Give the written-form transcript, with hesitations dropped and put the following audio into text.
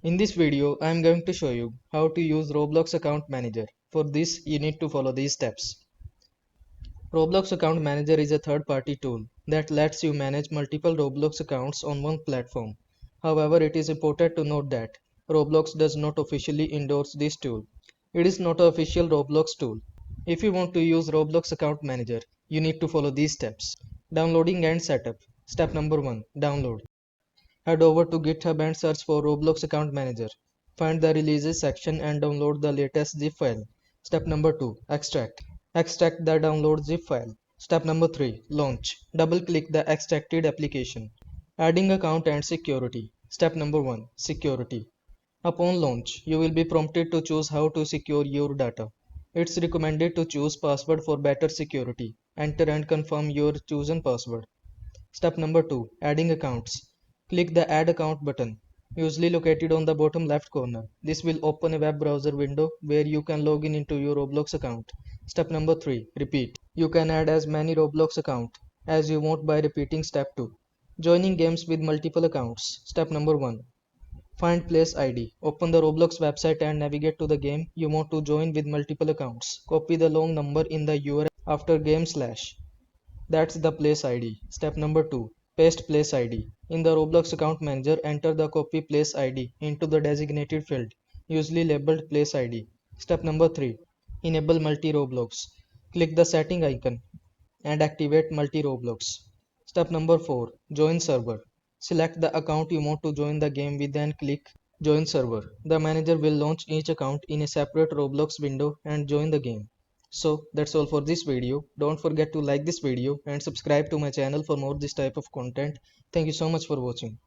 In this video, I am going to show you how to use Roblox Account Manager. For this, you need to follow these steps. Roblox Account Manager is a third-party tool that lets you manage multiple Roblox accounts on one platform. However, it is important to note that Roblox does not officially endorse this tool. It is not an official Roblox tool. If you want to use Roblox Account Manager, you need to follow these steps. Downloading and setup. Step number 1. Download. Head over to GitHub and search for Roblox Account Manager. Find the releases section and download the latest zip file. Step number 2. Extract. Extract the download zip file. Step number 3. Launch. Double-click the extracted application. Adding account and security. Step number 1. Security. Upon launch, you will be prompted to choose how to secure your data. It's recommended to choose password for better security. Enter and confirm your chosen password. Step number 2. Adding accounts. Click the Add Account button, usually located on the bottom left corner. This will open a web browser window where you can log in into your Roblox account. Step number 3. Repeat. You can add as many Roblox accounts as you want by repeating step 2. Joining games with multiple accounts. Step number 1. Find place ID. Open the Roblox website and navigate to the game you want to join with multiple accounts. Copy the long number in the URL after game slash. That's the place ID. Step number 2. Paste place ID. In the Roblox account manager, enter the copy place ID into the designated field, usually labeled place ID. Step number 3. Enable multi-Roblox. Click the setting icon and activate multi-Roblox. Step number 4. Join server. Select the account you want to join the game with and click Join server. The manager will launch each account in a separate Roblox window and join the game. So that's all for this video. Don't forget to like this video and subscribe to my channel for more this type of content. Thank you so much for watching.